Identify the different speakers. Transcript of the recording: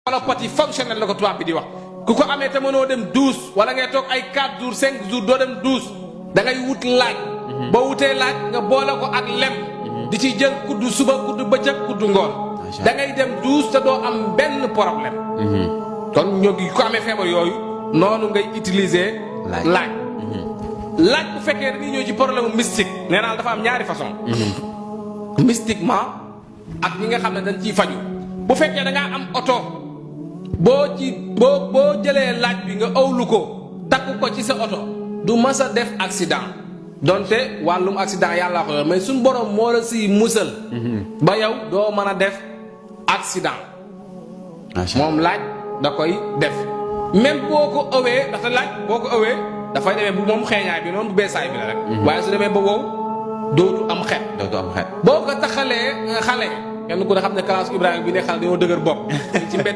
Speaker 1: colopathie fonctionnelle la ko tubaab bi di wax ku ko amee te mënoo dem douche wala ngay toog ay 4 jours 5 jours doo dem douche da ngay wut laaj. boo wutee laaj nga boole ko ak lem. di ci jël kuddu suba kuddu bëccëg kuddu ngoon. da ngay dem douche te doo am benn problème. kon ñoo ngi ko amee feebar yooyu noonu ngay utiliser. laaj laaj bu fekkee dañuy ñëw ci problème mystique nee naa dafa am ñaari façon. mystiquement ak ñi nga xam ne dañ ciy faju bu fekkee da ngaa am oto boo jëlee laaj bi nga awlu ko takku ko ci sa oto du mas a def accident donte wàllum accident yàllaa ko yor mais suñ borom moo la si musal. ba yow doo mën a def accident. moom laaj da koy def même boo ko ëwee ndaxte laaj boo ko ëwee dafay demee bu moom xeeñaay bi noonu bu beesaay bi la rek. waaye su demee ba wow dootu am xet. boo ko taxalee xale kenn ku ne xam ne classe Ibrahima bi ne xale dañoo dëgër bopp ci mbedd